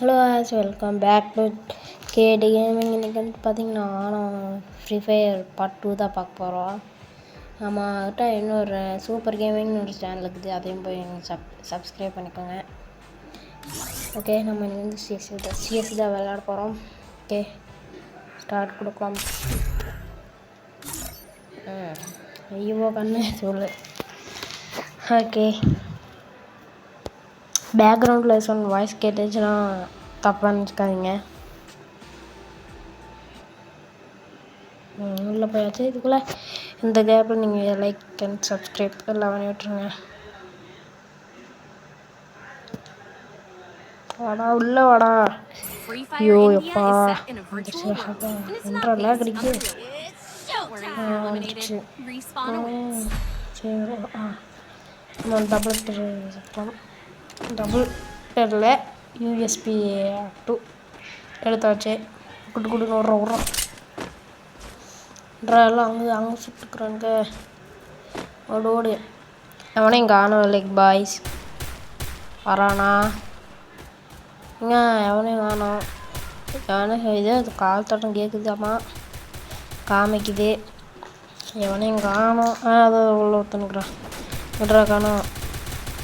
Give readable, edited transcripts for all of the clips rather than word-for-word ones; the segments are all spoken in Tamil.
ஹலோ ஆஸ் welcome back to KD gaming. இன்றைக்கி வந்து பார்த்திங்கன்னா நான் ஃப்ரீ ஃபயர் பார்ட் 2 தான் பார்க்க போகிறோம். நம்மகிட்ட இன்னொரு சூப்பர் கேமிங்னு ஒரு சேனல் இருக்குது, அதையும் போய் சப்ஸ்கிரைப் பண்ணிக்கோங்க. ஓகே, நம்ம இன்றைக்கி வந்து சிஎஸ் தான் விளையாட போகிறோம். ஓகே, ஸ்டார்ட் கொடுக்கலாம். ஐயோ கண்ணு சொல்லு. ஓகே, பேக்ரவுண்டில் சொன்ன வாய்ஸ் கேட்டுச்சுன்னா தப்பாக நினச்சிக்காதீங்க. உள்ளே போயாச்சு. இதுக்குள்ளே இந்த கேப்பில் நீங்கள் லைக் அண்ட் சப்ஸ்கிரைப் எல்லாம் பண்ணி விட்ருங்க. வாடா உள்ளே வாடா. ஐயோ எப்பா ஒன்றரை கிடைக்குது. வந்துச்சு. சரி, நம்ம டபுள் டெரில் யூஎஸ்பி 2 எடுத்தாச்சு. குடுன்னு விட்றோம் எல்லாம் அங்கே சுட்டுக்குறாங்க. ஓடு எவனையும் காணும். லைக் பாய்ஸ் வரானா இங்க எவனையும் காணும். இது கால் தட்டம் கேட்குதாம்மா, காமிக்குது. எவனையும் காணும். அதை உள்ள ஒருத்தனுக்குறான் விட்றா காணும்.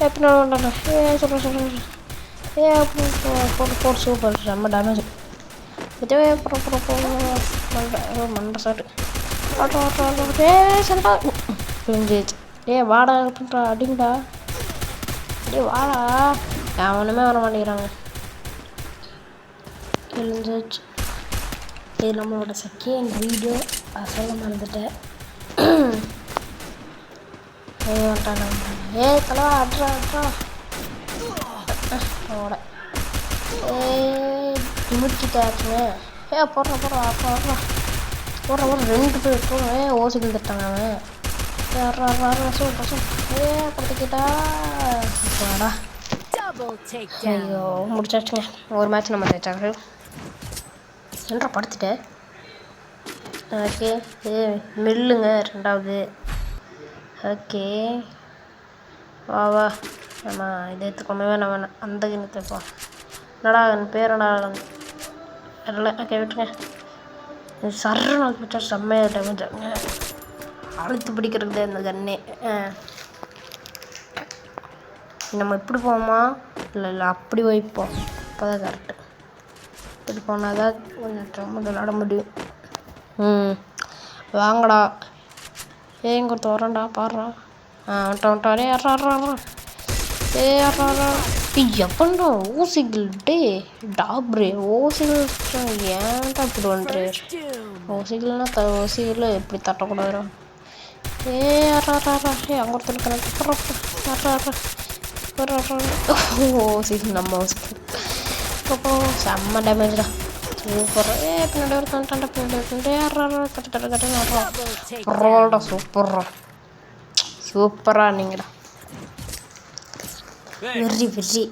சொல்கிறேன் போட்டு சூப்பர் செம்ம டேமேஜ். மண்டை சாட்டு சரிடா புரிஞ்சிச்சு. வாடா பண்ணுறா அடிங்கடா. வாடா. அவனுமே வர மாட்டேங்கிறாங்க. புரிஞ்சிச்சு. இது நம்மளோட செகண்ட் வீடியோ. சொல்ல மறந்துட்டேன். தலைவா அட்ரா ஓட முடிச்சுட்டாச்சுங்க. போடுறேன் 2 பேர் ஓசிக்கில் தட்டாங்க. அவன் படுத்துக்கிட்டா ஐயோ முடிச்சாச்சுங்க. ஒரு மேட்ச் நம்ம ஜெயிச்சாங்க. என்ன படுத்துட்டேன். ஓகே, மில்லுங்க 2வது. ஓகே வா நம்ம இதை எடுத்துக்கொண்டு நம்ம அந்த கிணத்துப்போம். என்னடா என் பேர் என்னடா இல்லை. ஓகே விட்டுருங்க. சர்ற நாள் பிடிச்சா செம்மையாக டேமேஜ் ஆகுங்க. அழுத்து பிடிக்கிறது இந்த கண்ணே. நம்ம இப்படி போவோமா இல்லை அப்படி வைப்போம். அப்போ தான் கரெக்டு. இப்படி போனால் தான் கொஞ்சம் விளாட முடியும். வாங்கடா. எங்க ஒருத்த வரேன்டா பாடுறா. வந்துட்டாரே எப்பண்டா ஓசிகள் டாப்ரே ஓசிகள் ஏன்டா இப்படி வந்துரு. ஓசிகள்னா ஓசிகள் எப்படி தட்டக்கூடாதுரா. அங்கே ஒருத்தர் ஓசிகள் நம்ம ஓசிகள் அப்புறம் செம்ம டேமேஜ்டா. சூப்பர். பின்னாடி ஒரு சூப்பர்ரா சூப்பரா. நீங்கடா வெறி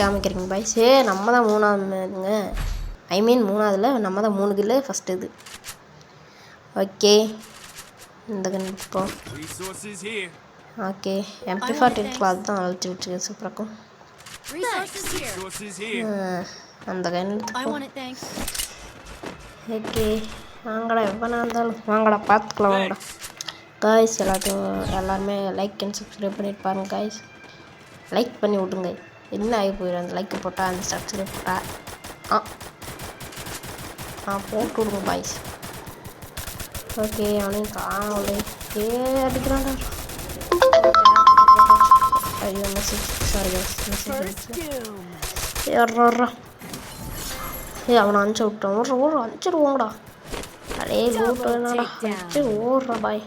காமிக்கிறீங்க பாய்ஸ். நம்ம தான் 3ஆவதுங்க. ஐ மீன் 3ஆவதுல நம்ம தான் 3 கில்லு ஃபஸ்ட்டு இது. ஓகே, இந்த கண்டிப்போம். ஓகே, MP40 இருக்கலாம், அதுதான் அழைச்சி விட்டுருக்கு. சூப்பராக்கும் அந்த கண்டிப்போம். ஓகே வாங்கடா. எவ்வளோ இருந்தாலும் வாங்கடா, பார்த்துக்கலாம் வாங்கடா. காய்ஸ் எல்லாருமே லைக் அண்ட் சப்ஸ்கிரைப் பண்ணிட்டு பாருங்க காய்ஸ். லைக் பண்ணி விட்டுங்க. என்ன ஆகி போயிடும் அந்த லைக் போட்டால், அந்த சப்ஸ்கிரைப் போட்டால். போட்டு விடுங்க பாய்ஸ். ஓகே, அவனையும் காணோலே. அடிக்கிறான்டா. ஐயோ மெசேஜ் சாரி அவனை அனுப்பிச்சு விட்டோம். அனுப்பிச்சிடுவோங்கடா. அடே கூட்டா அனுப்பிச்சு ஓடுறா பாய்.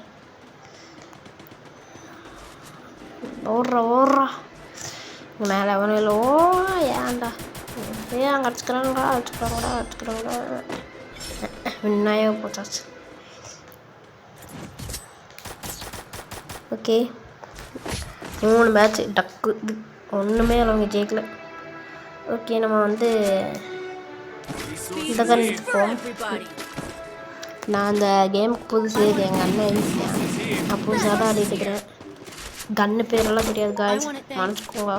ஓடுறா மேலே அவனில் ஏன்டா. அங்கே அடிச்சுக்கிறாங்கடா. விநாயக போச்சாச்சு. ஓகே, 3 மேட்ச் டக்கு. ஒன்றுமே அவங்க ஜெயிக்கல. ஓகே, நம்ம வந்து இந்த கண்ணுக்கு போவோம். நான் அந்த கேமுக்கு புதுசு. எங்கள் அண்ணன் நான் புதுசாக தான் ஆடிட்டு இருக்கிறேன். கன்னு பேரெல்லாம் தெரியாது காய்ஸ், மன்னிச்சுக்கோங்க.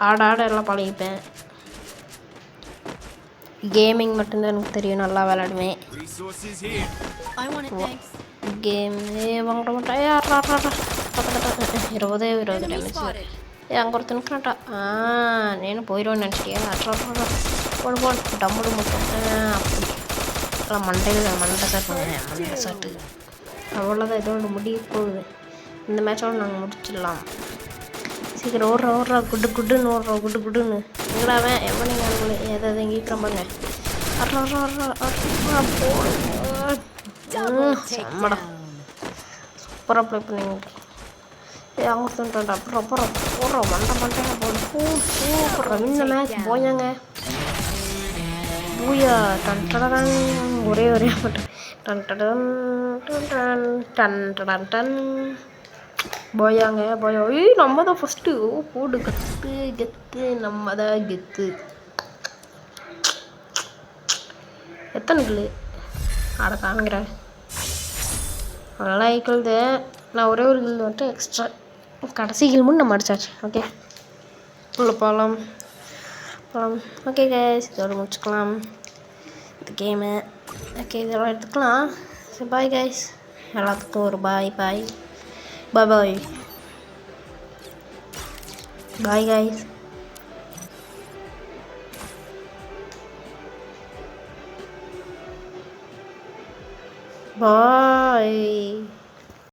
ஆட எல்லாம் பழகிப்பேன். கேமிங் மட்டும்தான் எனக்கு தெரியும், நல்லா விளாடுவேன். கேம் வாங்க மாட்டேன். 20 டேமேஜ். அங்கே ஒருத்தனுக்குறான்டா. నేను போயிடுவேன்னு நினச்சிட்டியா? போடு போடு டம்முடு மட்டும் அப்படி மண்டை சாட்டு. அவ்வளோதான், இதோட முடிய போகுது. இந்த மேட்சோட நாங்கள் முடிச்சிடலாம். சீக்கிரம் ஓடுறா குட்டு குட்டுன்னு ஓடுறா குட்டுன்னு. எங்கடாவேன் எவ்வளோ நாள் எதாவது எங்கேயும் பாருங்க. செம்மடா, சூப்பராக ப்ளே பண்ணிங்க. அவங்க சொல்லிட்டாண்டா. அப்புறம் போடுறோம் மண்டை போடு. சூப்பராக இந்த மேட்ச் போயாங்க. பூயா டன் ஒரே மட்டும் டன் போயாங்க. நம்ம தான் ஃபஸ்ட்டு. போடு கெத்து நம்ம தான் கெத்து. எத்தனை கில்லு ஆட காமிக்கிறேன். அதெல்லாம் ஈக்குவல்து. நான் ஒரே ஒரு கில் வந்துட்டு எக்ஸ்ட்ரா. கடைசி கில் முன் நம்ம அடிச்சாச்சு. ஓகே உள்ள போகலாம். ஓகே கைஸ், இதோட முடிச்சுக்கலாம் இந்த கேமு. ஓகே இதெல்லாம் எடுத்துக்கலாம். சரி பாய் கைஸ், எல்லாத்துக்கும் ஒரு பாய் கைஸ். பாய்.